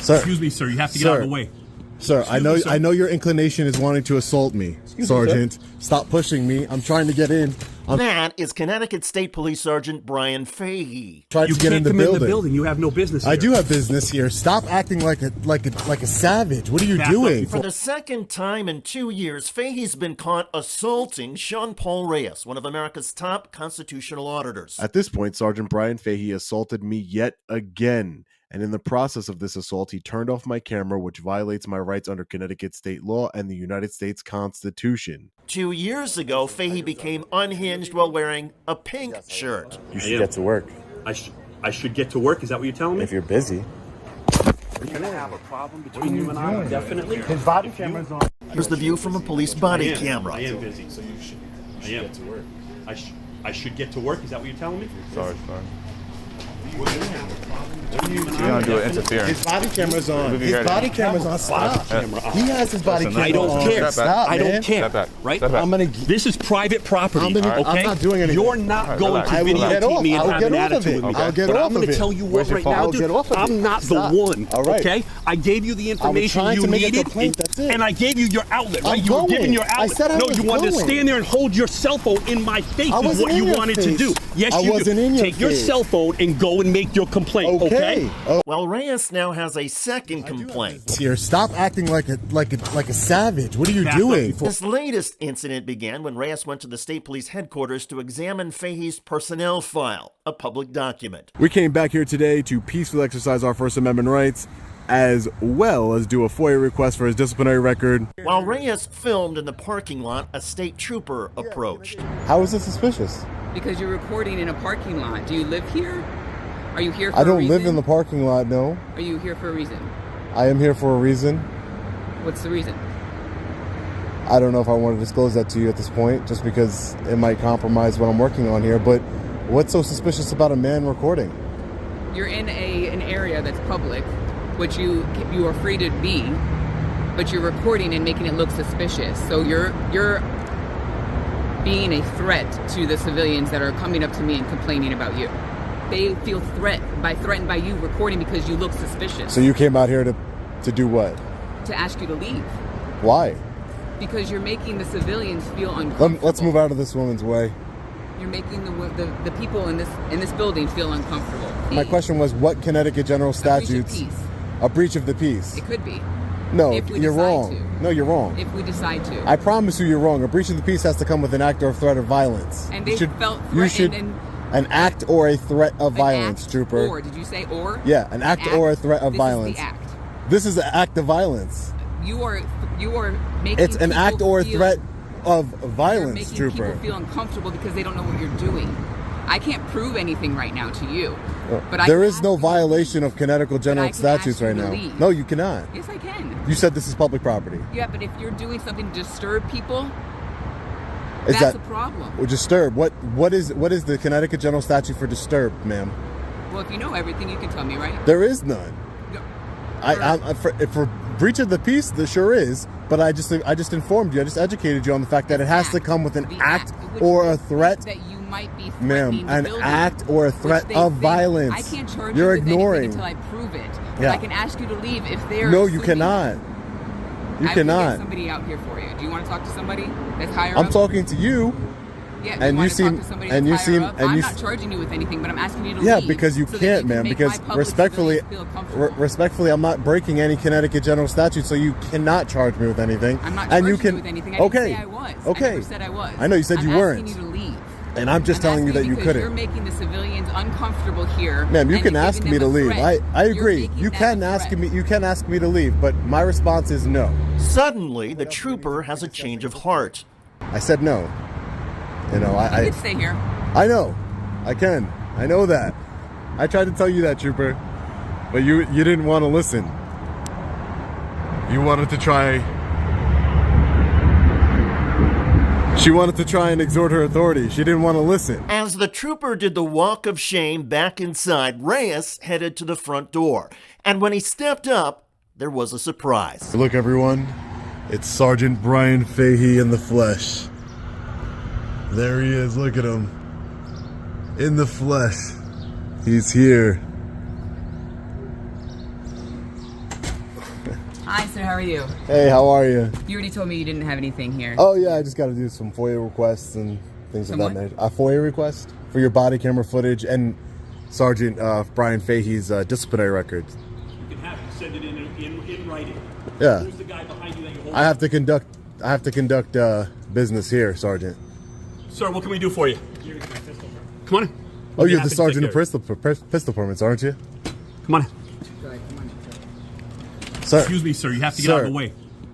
Sir, excuse me, sir. You have to get out of the way. Sir, I know your inclination is wanting to assault me, Sergeant. Stop pushing me. I'm trying to get in. That is Connecticut State Police Sergeant Bryan Fahey. Tried to get in the building. You can't come in the building. You have no business here. I do have business here. Stop acting like a savage. What are you doing? For the second time in 2 years, Fahey's been caught assaulting Sean Paul Reyes, one of America's top constitutional auditors. At this point, Sergeant Bryan Fahey assaulted me yet again. And in the process of this assault, he turned off my camera, which violates my rights under Connecticut state law and the United States Constitution. 2 years ago, Fahey became unhinged while wearing a pink shirt. You should get to work. I should get to work? Is that what you're telling me? If you're busy. We're going to have a problem between you and I, definitely. His body camera's on. Here's the view from a police body camera. I am busy, so you should get to work. I should get to work? Is that what you're telling me? Sorry. We're going to have a problem between you and I. You don't do interference. His body camera's on. His body camera's on. Stop. He has his body camera on. I don't care. Stop, I don't man. care. Step back. Right? Step back. This is private property. Okay? I'm not doing anything. You're not going to I will get videotape off. me and I'll have get an off of attitude it. with me. I'll get But off I'm going of to it. tell you what Where's your right phone? now, I'll dude. get off of it. I'm not Stop. the one. All right. Okay? I gave you the information trying you to make a needed, complaint, that's it. and I gave you your outlet. Right? I'm You were going. giving your I outlet. said I No, was you wanted to going. stand there and hold your cell phone in my face. I Is wasn't what you in your wanted to face. do. Yes, I you wasn't do. in your Take your face. cell phone and go and make your complaint. Okay? Well, Reyes now has a second complaint. Here, stop acting like a savage. What are you Back doing? up. This latest incident began when Reyes went to the state police headquarters to examine Fahey's personnel file, a public document. We came back here today to peacefully exercise our First Amendment rights, as well as do a FOIA request for his disciplinary record. While Reyes filmed in the parking lot, a state trooper approached. How is this suspicious? Because you're recording in a parking lot. Do you live here? Are you here for I a don't reason? live in the parking lot, no. Are you here for a reason? I am here for a reason. What's the reason? I don't know if I want to disclose that to you at this point, just because it might compromise what I'm working on here, but what's so suspicious about a man recording? You're in an area that's public, which you are free to be, but you're recording and making it look suspicious. So you're being a threat to the civilians that are coming up to me and complaining about you. They feel threatened by you recording because you look suspicious. So you came out here to do what? To ask you to leave. Why? Because you're making the civilians feel uncomfortable. Let's move out of this woman's way. You're making the people in this building feel uncomfortable. My question was, what Connecticut general statutes? A breach of peace. A breach of the peace. It could be. No, If we you're decide wrong. to. No, you're wrong. If we decide to. I promise you, you're wrong. A breach of the peace has to come with an act or threat of violence. And they felt You threatened should. and An act or a threat of violence, act, trooper. Or did you say or? Yeah, an act or a threat of this violence. Is the act. This is an act of violence. You are making. It's an act or a threat of violence, you're making trooper. people feel uncomfortable because they don't know what you're doing. I can't prove anything right now to you. But There is no violation of Connecticut general statutes right now. leave. No, you cannot. Yes, I can. You said this is public property. Yeah, but if you're doing something to disturb people, Is that's that a problem. Or disturb? What is the Connecticut general statute for disturb, ma'am? Well, if you know everything, you can tell me, right? There is none. No. For breach of the peace, there sure is. But I just informed you. I just educated you on the fact that it has to come with an act or a threat. That you might be Ma'am, threatening the an building, act or a threat which they of think. violence. I can't charge You're you with ignoring. anything until I prove it. But Yeah. I can ask you to leave if they're. No, you assuming- cannot. You I cannot. will get somebody out here for you. Do you want to talk to somebody that's higher I'm up? talking to you. Yeah, and you you want to seem- talk to somebody and that's you higher seem- up? and I'm you not charging you with anything, but I'm asking you to Yeah, leave. because you so that can't, can ma'am. make Because my public respectfully, civilians feel comfortable. respectfully, I'm not breaking any Connecticut general statute, so you cannot charge me with anything. I'm not and charging you can. you with anything. I Okay. didn't say I was. Okay. I never said I was. I know you said I'm you weren't. asking you to leave. And I'm just telling you that you because couldn't. You're making the civilians uncomfortable here. Ma'am, you and can you're ask giving me to them a leave. threat. I You're agree. making You that can a ask threat. me. You can ask me to leave, but my response is no. Suddenly, the trooper has a change of heart. I said no. You know, You can stay here. I know. I can. I know that. I tried to tell you that, trooper, but you didn't want to listen. You wanted to try. She wanted to try and exhort her authority. She didn't want to listen. As the trooper did the walk of shame back inside, Reyes headed to the front door. And when he stepped up, there was a surprise. Look, everyone. It's Sergeant Bryan Fahey in the flesh. There he is. Look at him. In the flesh. He's here. Hi, sir. How are you? Hey, how are you? You already told me you didn't have anything here. Oh yeah, I just got to do some FOIA requests and things of that nature. A FOIA request for your body camera footage and Sergeant Bryan Fahey's disciplinary records. You can have it. Send it in writing. Yeah. Who's the guy behind you that you're holding? I have to conduct business here, Sergeant. Sir, what can we do for you? Come on. Oh, you're the sergeant of pistol permits, aren't you? Come on. Go ahead, come on, sir. Sir, Excuse me, sir. You have to get out of the way.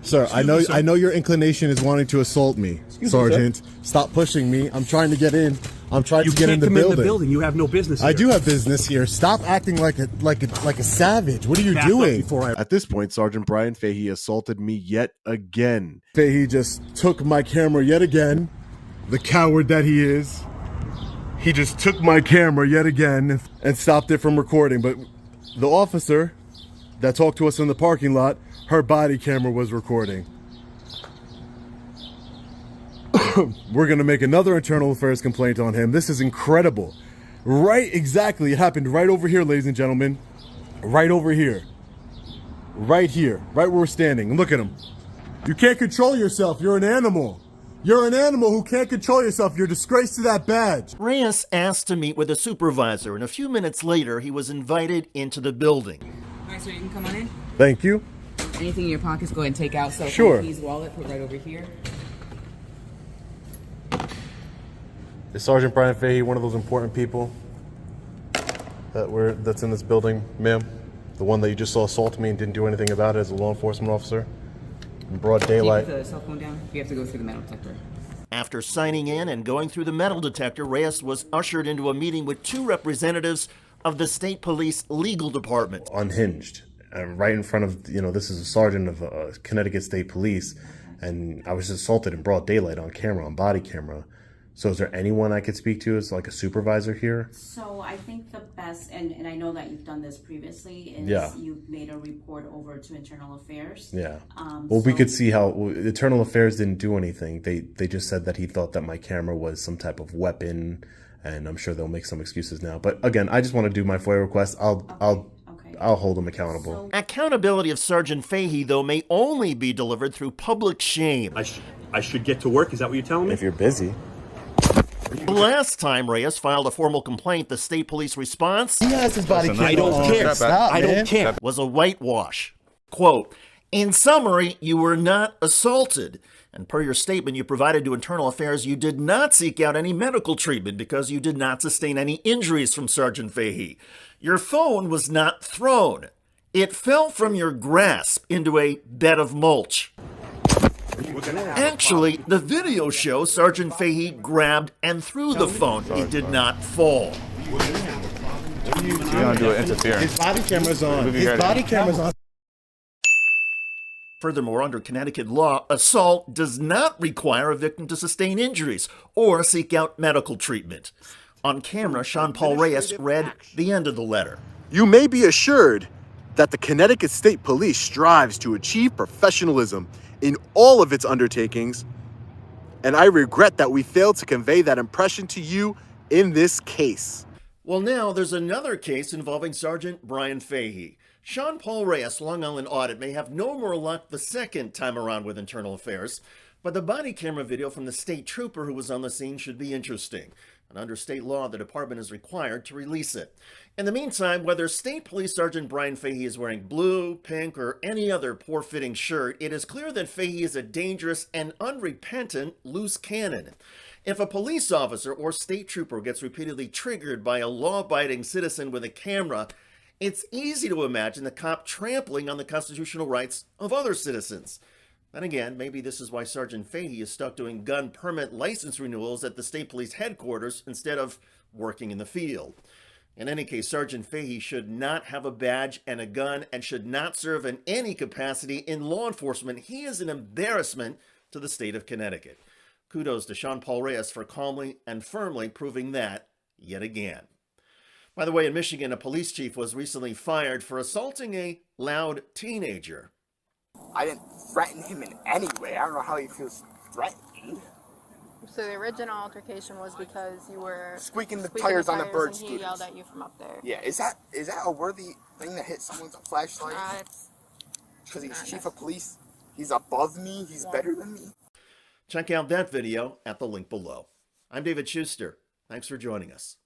Sir, I know your inclination is wanting to assault me. Sergeant, stop pushing me. I'm trying to get in. I'm trying to get in the building. You can't come in the building. You have no business here. I do have business here. Stop acting like a savage. What are you doing? At this point, Sergeant Bryan Fahey assaulted me yet again. Fahey just took my camera yet again. The coward that he is. He just took my camera yet again and stopped it from recording. But the officer that talked to us in the parking lot, her body camera was recording. We're going to make another internal affairs complaint on him. This is incredible. Right, exactly. It happened right over here, ladies and gentlemen. Right over here. Right here. Right where we're standing. And look at him. You can't control yourself. You're an animal. You're an animal who can't control yourself. You're a disgrace to that badge. Reyes asked to meet with a supervisor, and a few minutes later, he was invited into the building. All right, so you can come on in. Thank you. Anything in your pockets, go ahead and take out. So Sure. His wallet, put right over here. Is Sergeant Bryan Fahey one of those important people that's in this building, ma'am? The one that you just saw assault me and didn't do anything about it as a law enforcement officer? In broad daylight. Keep the cell phone down. You have to go through the metal detector. After signing in and going through the metal detector, Reyes was ushered into a meeting with two representatives of the State Police Legal Department. Unhinged. Right in front of, this is a sergeant of Connecticut State Police, and I was assaulted in broad daylight on camera, on body camera. So is there anyone I could speak to as like a supervisor here? So I think the best, and I know that you've done this previously, is you've made a report over to Internal Affairs. Yeah. We could see how Internal Affairs didn't do anything. They just said that he thought that my camera was some type of weapon, and I'm sure they'll make some excuses now. But again, I just want to do my FOIA request. I'll hold him accountable. Accountability of Sergeant Fahey, though, may only be delivered through public shame. I should get to work. Is that what you're telling me? If you're busy. The last time Reyes filed a formal complaint, the state police response He has his body camera. I don't care. Stop, I don't care. was a whitewash. Quote, "In summary, you were not assaulted. And per your statement you provided to Internal Affairs, you did not seek out any medical treatment because you did not sustain any injuries from Sergeant Fahey. Your phone was not thrown. It fell from your grasp into a bed of mulch." Actually, the video shows Sergeant Fahey grabbed and threw the phone. It did not fall. You're gonna do an interference. His body camera's on. His body camera's on. Furthermore, under Connecticut law, assault does not require a victim to sustain injuries or seek out medical treatment. On camera, Sean Paul Reyes read the end of the letter. You may be assured that the Connecticut State Police strives to achieve professionalism in all of its undertakings, and I regret that we failed to convey that impression to you in this case. Well, now there's another case involving Sergeant Bryan Fahey. Sean Paul Reyes, Long Island Audit, may have no more luck the second time around with Internal Affairs, but the body camera video from the state trooper who was on the scene should be interesting. And under state law, the department is required to release it. In the meantime, whether State Police Sergeant Bryan Fahey is wearing blue, pink, or any other poor-fitting shirt, it is clear that Fahey is a dangerous and unrepentant loose cannon. If a police officer or state trooper gets repeatedly triggered by a law-abiding citizen with a camera, it's easy to imagine the cop trampling on the constitutional rights of other citizens. Then again, maybe this is why Sergeant Fahey is stuck doing gun permit license renewals at the State Police Headquarters instead of working in the field. In any case, Sergeant Fahey should not have a badge and a gun and should not serve in any capacity in law enforcement. He is an embarrassment to the state of Connecticut. Kudos to Sean Paul Reyes for calmly and firmly proving that yet again. By the way, in Michigan, a police chief was recently fired for assaulting a loud teenager. I didn't threaten him in any way. I don't know how he feels threatened. So the original altercation was because you were Squeaking the tires on the bird and he scooters. yelled at you from up there. Yeah, is that a worthy thing to hit someone's flashlight? It's because he's chief of police. He's above me. He's better than me. Check out that video at the link below. I'm David Shuster. Thanks for joining us.